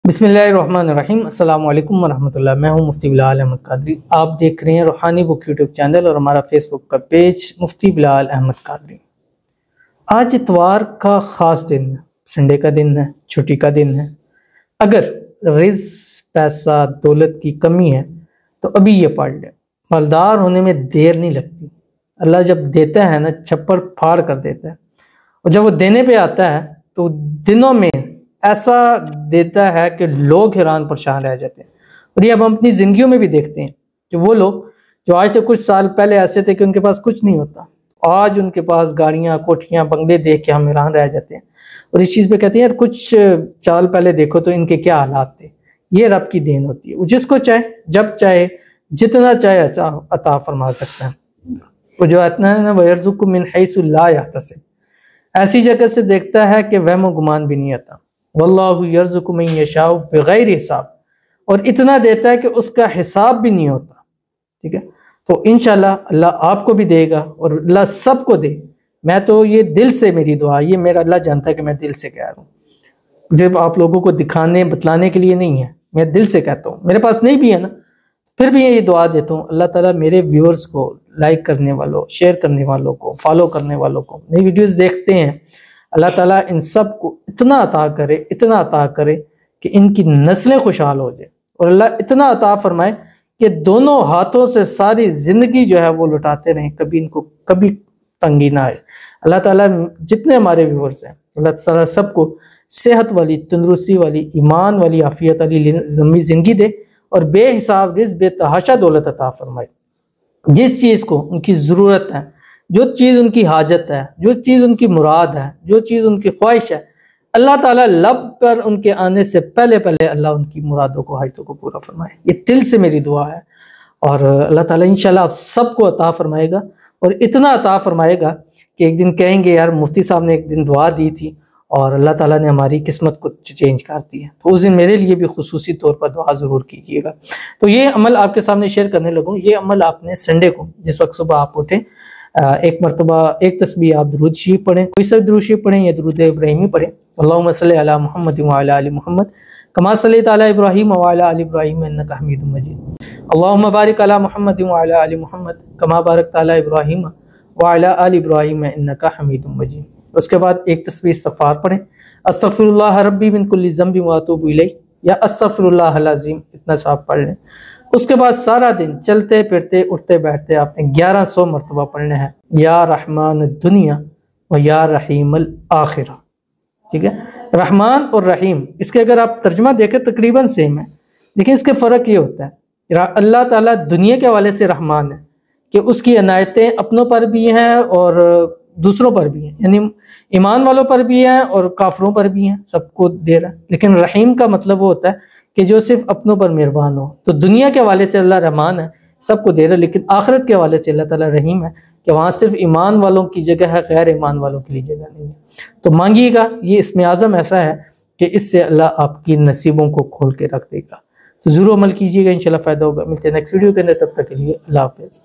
बिस्मिल्लाहिर्रहमानिर्रहीम अस्सलाम वालेकुम वरहमतुल्लाह। मैं हूं मुफ्ती बिलाल अहमद कादरी। आप देख रहे हैं रूहानी बुक यूट्यूब चैनल और हमारा फेसबुक का पेज मुफ्ती बिलाल अहमद कादरी। आज इतवार का ख़ास दिन है, संडे का दिन है, छुट्टी का दिन है। अगर रिज़्क, पैसा, दौलत की कमी है तो अभी ये पढ़ लें, मालदार होने में देर नहीं लगती। अल्लाह जब देता है ना, छप्पर फाड़ कर देता है, और जब वो देने पे आता है तो दिनों में ऐसा देता है कि लोग हैरान परेशान रह जाते हैं। और ये अब हम अपनी ज़िंदगियों में भी देखते हैं कि वो लोग जो आज से कुछ साल पहले ऐसे थे कि उनके पास कुछ नहीं होता, आज उनके पास गाड़ियाँ, कोठियाँ, बंगले देख के हम हैरान रह जाते हैं और इस चीज़ पे कहते हैं यार कुछ साल पहले देखो तो इनके क्या हालात थे। ये रब की देन होती है, वो जिसको चाहे, जब चाहे, जितना चाहे अता फरमा सकता है। वो जो इतना है ना, वयर्ज़ुक़ु मिन हैसु ला यहतसिब, ऐसी जगह से देखता है कि वहम गुमान भी नहीं आता। वल्लाहु यर्ज़ुक़ु मन यशाउ बिग़ैरि हिसाब, और इतना देता है कि उसका हिसाब भी नहीं होता। ठीक है, तो इंशाल्लाह अल्लाह आपको भी देगा और अल्लाह सबको दे। मैं तो ये दिल से, मेरी दुआ, ये मेरा अल्लाह जानता है कि मैं दिल से कह रहा हूँ, जब आप लोगों को दिखाने बतलाने के लिए नहीं है, मैं दिल से कहता हूँ। मेरे पास नहीं भी है ना, फिर भी ये दुआ देता हूँ, अल्लाह ताला मेरे व्यूअर्स को, लाइक करने वालों, शेयर करने वालों को, फॉलो करने वालों को, नई वीडियोस देखते हैं, अल्लाह ताला इन सब को इतना अता करे, इतना अता करे कि इनकी नस्लें खुशहाल हो जाए, और अल्लाह इतना अता फरमाए कि दोनों हाथों से सारी ज़िंदगी जो है वो लुटाते रहें, कभी इनको कभी तंगी ना आए। अल्लाह ताला जितने हमारे व्यूअर्स हैं, अल्लाह ताला सबको सेहत वाली, तंदुरुस्ती वाली, ईमान वाली, आफियत वाली लंबी ज़िंदगी दे और बेहिसाब रिज़्क़, बेतहाशा दौलत अता फरमाए। जिस चीज़ को उनकी ज़रूरत है, जो चीज़ उनकी हाजत है, जो चीज़ उनकी मुराद है, जो चीज़ उनकी ख्वाहिश है, अल्लाह ताला लब पर उनके आने से पहले पहले अल्लाह उनकी मुरादों को, हाजतों को पूरा फरमाए। ये दिल से मेरी दुआ है, और अल्लाह ताला इंशाल्लाह आप सबको अता फरमाएगा, और इतना अता फरमाएगा कि एक दिन कहेंगे यार मुफ्ती साहब ने एक दिन दुआ दी थी और अल्लाह ताला ने हमारी किस्मत को चेंज कर दी है। तो उस दिन मेरे लिए भी खुसूसी तौर पर दुआ ज़रूर कीजिएगा। तो ये अमल आपके सामने शेयर करने लगूँ। ये अमल आपने संडे को, जिस वक्त सुबह आप उठें, एक मरतबा एक तस्बीह आप दुरूद शरीफ पढ़ें, कोई सा दुरूद शरीफ पढ़ें या दुरूद इब्राहिमी पढ़ें। अल्लाहुम्मा सल्लि अला मुहम्मद व अला आलि मुहम्मद कमा सल्लैता अला इब्राहीम व अला आलि इब्राहीम इन्नका हमीदुम मजीद। अल्लाहुम्मा बारिक अला मुहम्मद व अला आलि मुहम्मद कमा बारकता अला इब्राहीम व अला आलि इब्राहीम इन्नका हमीदुम मजीद। उसके बाद एक तस्बीह इस्तिग़फ़ार पढ़ें, अस्तग़फ़िरुल्लाह रब्बी मिन कुल्लि ज़ंबिन व अतूबु इलैह, या अस्तग़फ़िरुल्लाहल अज़ीम, इतना सा आप पढ़ लें। उसके बाद सारा दिन चलते फिरते, उठते बैठते आपने 1100 मरतबा पढ़ना है, या रहमान दुनिया व या रहीमल आखिरा। ठीक है, रहमान और रहीम, इसके अगर आप तर्जुमा देखें तकरीबन सेम है, लेकिन इसके फ़र्क ये होता है, अल्लाह ताला दुनिया के हवाले से रहमान है कि उसकी इनायतें अपनों पर भी हैं और दूसरों पर भी हैं, यानी ईमान वालों पर भी हैं और काफरों पर भी हैं, सबको दे रहा है। लेकिन रहीम का मतलब वो होता है कि जो सिर्फ अपनों पर मेहरबान हो। तो दुनिया के हवाले से अल्लाह रहमान है, सबको दे रहा है, लेकिन आखिरत के हवाले से अल्लाह ताला रहीम है कि वहाँ सिर्फ ईमान वालों की जगह है, गैर ईमान वालों के लिए जगह नहीं है। तो मांगिएगा, ये इसमें आज़म ऐसा है कि इससे अल्लाह आपकी नसीबों को खोल के रख देगा। तो ज़रूर अमल कीजिएगा, इंशाल्लाह फ़ायदा होगा। मिलते हैं नेक्स्ट वीडियो के अंदर, तब तक के लिए अल्लाह हाफ़िज़।